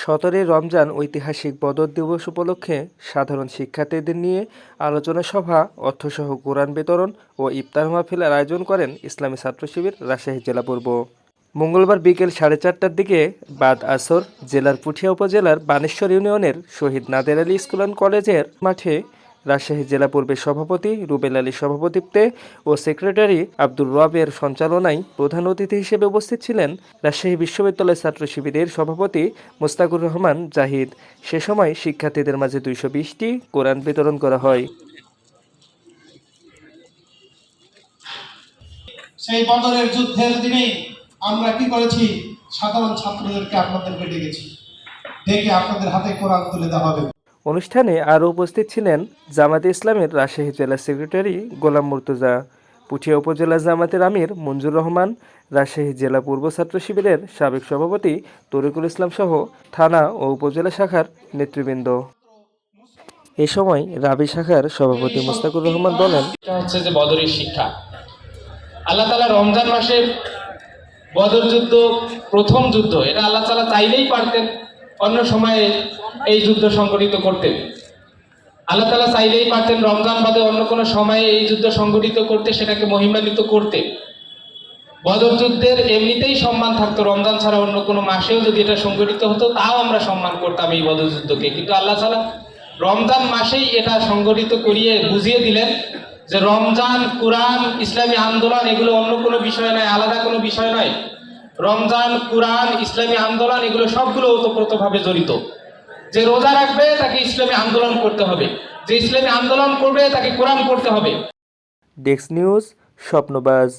১৭ই রমজান ঐতিহাসিক বদর দিবস উপলক্ষে সাধারণ শিক্ষার্থীদের নিয়ে আলোচনা সভা, অর্থসহ কোরআন বিতরণ ও ইফতার মাহফিলের আয়োজন করেন ইসলামী ছাত্র শিবির রাজশাহী জেলা পূর্ব। মঙ্গলবার বিকেল 4:30টার দিকে বাদ আসর জেলার পুঠিয়া উপজেলার বানেশ্বর ইউনিয়নের শহীদ নাদের আলী স্কুল অ্যান্ড কলেজের মাঠে রাজশাহী জেলা পূর্বের সভাপতি রুবেল আলীর সভাপতিত্বে ও সেক্রেটারি আব্দুর রবের সঞ্চালনায় প্রধান অতিথি হিসেবে উপস্থিত ছিলেন রাজশাহী বিশ্ববিদ্যালয় ছাত্র শিবিরের সভাপতি মোস্তাকুর রহমান জাহিদ। সে সময় শিক্ষার্থীদের মাঝে 220টি কোরআন বিতরণ করা হয়। সেই বদরের যুদ্ধের দিনে আমরা কি করেছি? সাধারণ ছাত্রদেরকে আপনাদেরকে ডেকে আপনাদের হাতে কোরআন তুলে দেওয়া হবে। অনুষ্ঠানে আরও উপস্থিত ছিলেন জামাতে ইসলামের রাজশাহী জেলা সেক্রেটারি গোলাম মুর্তজা, পুঠিয়া উপজেলা জামাতের আমির মঞ্জুর রহমান, রাজশাহী জেলা পূর্ব ছাত্র শিবিরের সাবেক সভাপতি তরিকুল ইসলাম সহ থানা ও উপজেলা শাখার নেতৃবৃন্দ। এ সময় রাবি শাখার সভাপতি মোস্তাকুর রহমান বলেন, হচ্ছে যে বদরের শিক্ষা। আল্লাহ তাআলা রমজান মাসে বদর যুদ্ধ প্রথম যুদ্ধ, এটা আল্লাহ তাআলা চাইলেই পারতেন অন্য সময়ে এই যুদ্ধ সংগঠিত করতেন। আল্লাহ তাআলা চাইলেই পারতেন রমজান বাদে অন্য কোনো সময়ে এই যুদ্ধ সংগঠিত করতে, সেটাকে মহিমান্বিত করতে। বদর যুদ্ধের এমনিতেই সম্মান থাকতো, রমজান ছাড়া অন্য কোনো মাসেও যদি এটা সংগঠিত হতো তাও আমরা সম্মান করতাম এই বদর যুদ্ধকে। কিন্তু আল্লাহ তাআলা রমজান মাসেই এটা সংগঠিত করিয়ে বুঝিয়ে দিলেন যে রমজান, কুরআন, ইসলামী আন্দোলন এগুলো অন্য কোনো বিষয় নয়, আলাদা কোনো বিষয় নয়। রমজান, কুরআন, ইসলামী আন্দোলন এগুলো সবগুলো ওতপ্রোতভাবে জড়িত। যে রোজা রাখবে তাকে ইসলামী আন্দোলন করতে হবে, যে ইসলামী আন্দোলন করবে তাকে কোরআন পড়তে হবে। Desk news, স্বপ্নবাজ।